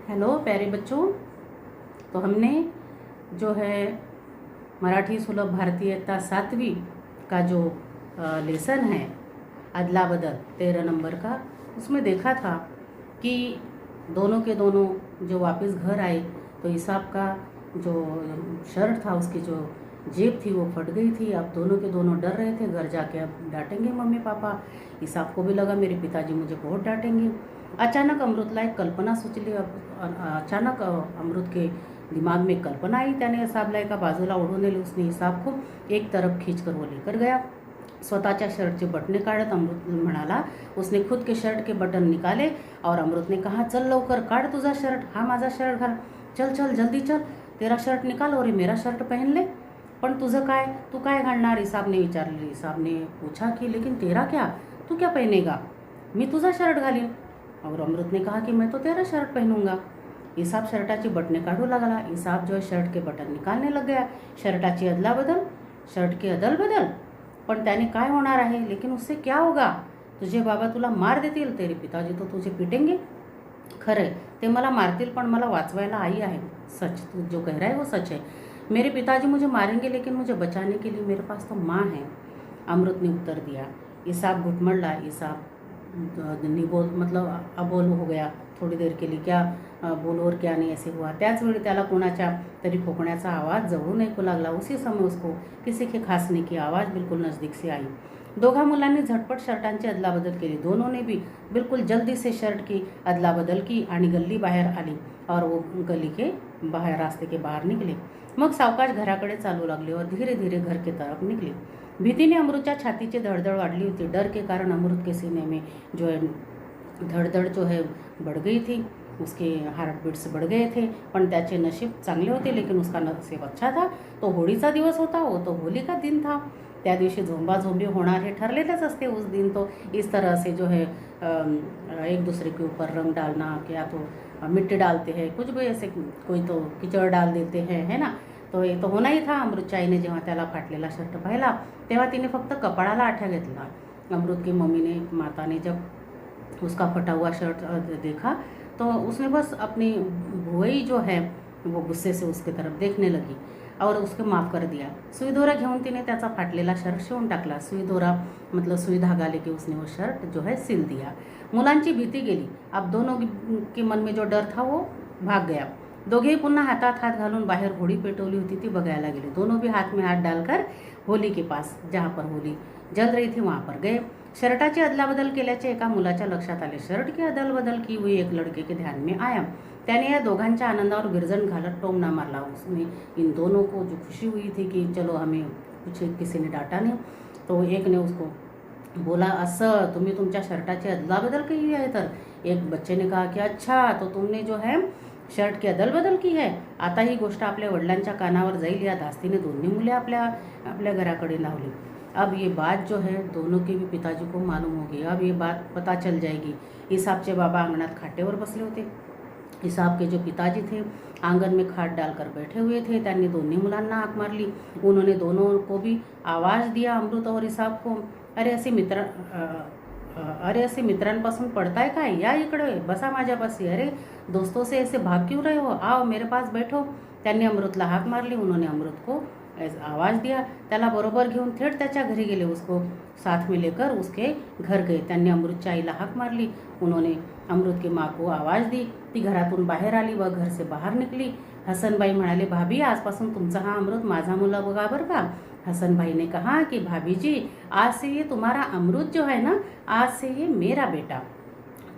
Hello प्यारे बच्चों। तो हमने जो है मराठी सुलभ भारतीयता 7वीं का जो लेसन है अदला बदल 13 नंबर का, उसमें देखा था कि दोनों के दोनों जो वापस घर आए तो हिसाब का जो शर्ट था उसकी जो जेब थी वो फट गई थी। अब दोनों के दोनों डर रहे थे, घर जाके अब डांटेंगे मम्मी पापा। हिसाब को भी लगा मेरे पिताजी मुझे बहुत डांटेंगे। अचानक अमृतला एक कल्पना सुचली। अचानक अमृत के दिमाग में कल्पना आई। त्याने हिसाबला एका बाजूला ओढून नेले। उसने हिसाब को एक तरफ खींचकर वो लेकर गया। स्वतःच्या शर्टचे बटने काढत अमृत म्हणाला, उसने खुद के शर्ट के बटन निकाले और अमृत ने कहा, चल लवकर काढ तुझा शर्ट, हा माझा शर्ट घाल, चल चल जल्दी चल, तेरा शर्ट निकाल और ये मेरा शर्ट पहन ले। पण तुझं काय, तू काय घालणार, हिसाब ने विचारले। हिसाब ने पूछा कि लेकिन तेरा क्या, तू क्या पहनेगा, मी तुझा शर्ट घालीन। और अमृत ने कहा कि मैं तो तेरा शर्ट पहनूंगा। हिसाब शर्टाची बटने काढू लागला। हिसाब जो है शर्ट के बटन निकालने लग गया। शर्टाची अदला बदल, शर्ट की अदल बदल। पण त्याने काय होणार आहे, लेकिन उससे क्या होगा, तुझे बाबा तुला मार देतील, तेरे पिताजी तो तुझे पिटेंगे। खरंय, ते मला मारतील पण मला वाचवायला आई आहे। सच, तू जो कह रहा है वो सच है। मेरे पिताजी मुझे मारेंगे लेकिन मुझे बचाने के लिए मेरे पास तो माँ है, अमृत ने उत्तर दिया। हिसाब घुटमड़ला। हिसाब निबोल मतलब अबोल हो गया थोड़ी देर के लिए, क्या बोलो और क्या नहीं ऐसे हुआ। त्याच वेळी त्याला कोणाच्या तरी खोकण्याचा आवाज जवळून ऐकू लागला। उसी समय उसको किसी के खांसने की आवाज़ बिल्कुल नज़दीक से आई। दोघा मुलांनी झटपट शर्टांची अदलाबदल केली। दोनों ने भी बिल्कुल जल्दी से शर्ट की अदलाबदल की आणि गल्ली बाहेर आली और वो गली के बाहर, रास्ते के बाहर निकले। मग सावकाश घराकडे चालू लागले और धीरे धीरे घर के तरफ निकले। भीती ने अमृतच्या छातीची धड़धड़ वाढली होती। डर के कारण अमृत के सीने में जो है धड़धड़ जो है बढ़ गई थी, उसके हार्ट बीट्स बढ़ गए थे। पण त्याचे नशीब चांगले होते, लेकिन उसका नसीब अच्छा था। तो होळीचा दिवस होता, वो तो होली का दिन था। त्या दिवशी झोंबाझोंबी होणार हे ठरलेलेच असते। उस दिन तो इस तरह से जो है एक दूसरे के ऊपर रंग डालना, क्या तो मिट्टी डालते हैं, कुछ भी ऐसे, कोई तो कीचड़ डाल देते हैं, है ना। तो ये तो होना ही था। अमृतच्या आईने जेव्हा त्याला फाटलेला शर्ट पाहिला तेव्हा तिने फक्त कपाळाला आठ्या घेतला। अमृत की मम्मी ने, माता ने जब उसका फटा हुआ शर्ट देखा तो उसने बस अपनी भुवई जो है वो गुस्से से उसके तरफ देखने लगी और उसको माफ़ कर दिया। सुई दोरा घेऊन तिने त्याचा फाटलेला शर्ट शिवून टाकला। सुई दोरा मतलब सुई धागा लेके उसने वो शर्ट जो है सिल दिया। मुलांची भीती गेली। अब दोनों के मन में जो डर था वो भाग गया। दोघेही पुन्हा हातात हात घालून बाहेर होळी पेटवली होती ती बघायला गेले। दोनों भी हाथ में हाथ डालकर होली के पास, जहाँ पर होली जल रही थी वहाँ पर गए। शर्टाची अदलाबदल केल्याचे एका मुलाच्या लक्षात आले। शर्ट की अदल बदल की हुई एक लड़के के ध्यान में आया। त्याने या दोघांच्या आनंदावर विरजन घालत टोमना मारला। उसने इन दोनों को जो खुशी हुई थी कि चलो हमें कुछ किसी ने डांटा नहीं, तो एक ने उसको बोला, असं तुम्ही तुमच्या शर्टाची अदलाबदल केली आहे तर। एक बच्चे ने कहा कि अच्छा, तो तुमने जो है शर्ट की अदल बदल की है। आता ही गोष्ट आपल्या वडिलांच्या कानावर जाईल। या धास्तीने दोन्ही मुले आपल्या घराकडे लावली। अब ये बात जो है दोनों के भी पिताजी को मालूम होगी। अब ये बात पता चल जाएगी। हिसाबचे बाबा अंगणात खाटेवर बसले होते। हिसाब के जो पिताजी थे आंगन में खाट डालकर बैठे हुए थे। त्यांनी दोन्ही मुलांना हाक मारली। उन्होंने दोनों को भी आवाज़ दिया, अमृत और हिसाब को। अरे असे मित्रांपासून पडताय काय, या इकडे बसा माझ्यापाशी। अरे दोस्तों से ऐसे भाग क्यों रहे हो, आओ मेरे पास बैठो। त्यांनी अमृतला हाक मारली। उन्होंने अमृत को आवाज़ दिया। त्याला बरोबर घेऊन थेट त्याच्या घरी गेले। उसको साथ में लेकर उसके घर गए। त्यांनी अमृतच्या आईला हाक मारली। उन्होंने अमृत की माँ को आवाज़ दी। ती घरातून बाहेर आली व घर से बाहर निकली। हसनबाई म्हणाले, भाभी आजपासून तुमचा हा अमृत माझा मुलगा बरं का। हसनबाई ने कहा कि भाभी जी, आज से ये तुम्हारा अमृत जो है ना, आज से ये मेरा बेटा।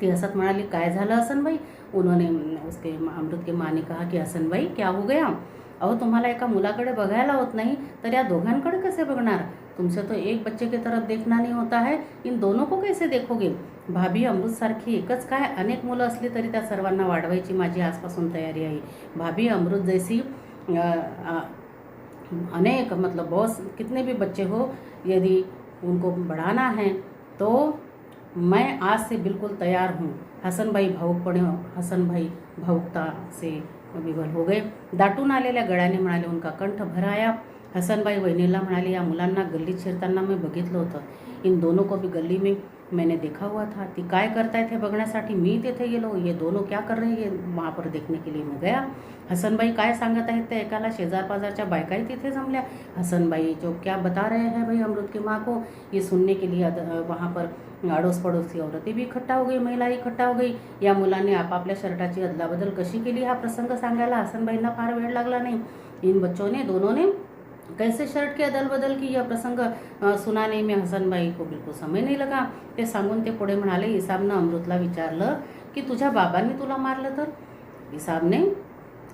ती हसत म्हणाली, काय झालं हसनबाई। उन्होंने उसके अमृत के माँ ने कहा कि हसनबाई क्या हो गया, अहो तुम्हाला एका मुलाकडे बघायला होत नाही तर या दोघांकडे कसे बघणार। तुमसे तो एक बच्चे की तरफ देखना नहीं होता है, इन दोनों को कैसे देखोगे। भाभी अमृत सारखी एकच काय, अनेक मुलं असली तरी त्या सर्वांना वाढवायची माझी आजपासून तयारी आहे। भाभी अमृत जैसी अनेक मतलब बहुत कितने भी बच्चे हो, यदि उनको बढ़ाना है तो मैं आज से बिल्कुल तैयार हूँ। हसनबाई भावुकता से विवल हो गए। दाटून आलेल्या गळ्याने म्हणाले, उनका कंठ भर आया। हसनबाई वहिनीला म्हणाले, या मुलांना गल्लीत शिरताना मी बघितलं होतं। इन दोनों को भी गली में मैंने देखा हुआ था. ती काय करताय ते बघण्यासाठी मी तिथे गेलो. ये दोनों क्या कर रहे हैं वहाँ पर देखने के लिए मैं गया. हसनबाई काय सांगत आहेत ते ऐकायला शेजार पाजारच्या बायकाही तिथे जमल्या. हसनबाई जो क्या बता रहे हैं भाई अमृत की माँ को, ये सुनने के लिए वहाँ पर अड़ोस पड़ोस की औरतें भी इकट्ठा हो गई, महिला इकट्ठा हो गई. या मुलांनी आपापल्या शर्टाची अदलाबदल कशी केली हा प्रसंग सांगायला हसनबाईंना फार वेळ लागला नाही. इन बच्चों ने दोनों ने कैसे शर्ट की अदल बदल की यह प्रसंग सुनाने में हसनबाई को बिल्कुल समय नहीं लगा. ते सांगून ते पुढे म्हणाले. इसाबनं अमृतला विचारलं की तुझ्या बाबांनी तुला मारलं तर. इसाब ने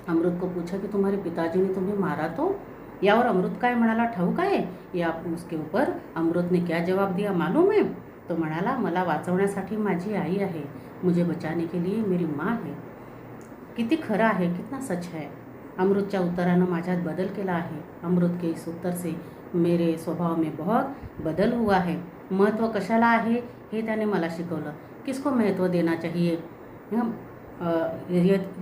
अमृत को पूछा कि तुम्हारे पिताजी ने तुम्हें मारा तो. यावर अमृत काय म्हणाला ठाऊक आहे. या उसके ऊपर अमृत ने क्या जवाब दिया मालूम है. तो म्हणाला मला वाचवण्यासाठी माझी आई आहे, मुझे बचाने के लिए मेरी माँ है. किती खरं आहे, कितना सच है. अमृतच्या उत्तरानं माझ्यात बदल केला आहे. अमृत के इस उत्तर से मेरे स्वभाव में बहुत बदल हुआ है. महत्त्व कशाला आहे हे त्याने मला शिकवलं. किसको महत्त्व देना चाहिए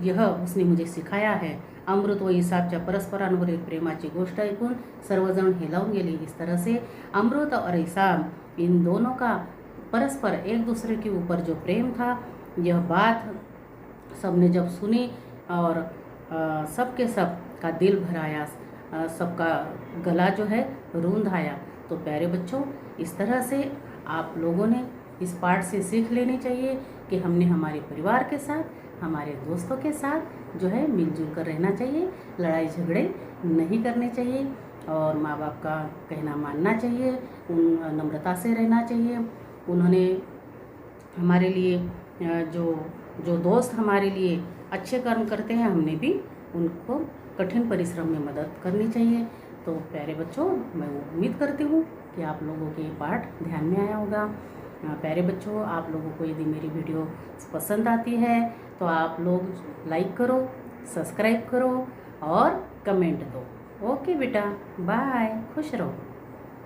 यह उसने मुझे सिखाया है. अमृत व इसाबच्या परस्परांवरील प्रेमाची गोष्ट ऐकून सर्वजण हेलावून गेली. इस तरह से अमृत और इसाब इन दोनों का परस्पर एक दूसरे के ऊपर जो प्रेम था, यह बात सबने जब सुनी और सबके सब का दिल भर आया, सबका गला जो है रूंध आया. तो प्यारे बच्चों, इस तरह से आप लोगों ने इस पाठ से सीख लेनी चाहिए कि हमने हमारे परिवार के साथ, हमारे दोस्तों के साथ जो है मिलजुल कर रहना चाहिए. लड़ाई झगड़े नहीं करने चाहिए और माँ बाप का कहना मानना चाहिए. नम्रता से रहना चाहिए. उन्होंने हमारे लिए जो दोस्त हमारे लिए अच्छे कर्म करते हैं, हमने भी उनको कठिन परिश्रम में मदद करनी चाहिए. तो प्यारे बच्चों, मैं उम्मीद करती हूँ कि आप लोगों के पाठ ध्यान में आया होगा. प्यारे बच्चों, आप लोगों को यदि मेरी वीडियो पसंद आती है तो आप लोग लाइक करो, सब्सक्राइब करो और कमेंट दो. ओके बेटा, बाय, खुश रहो.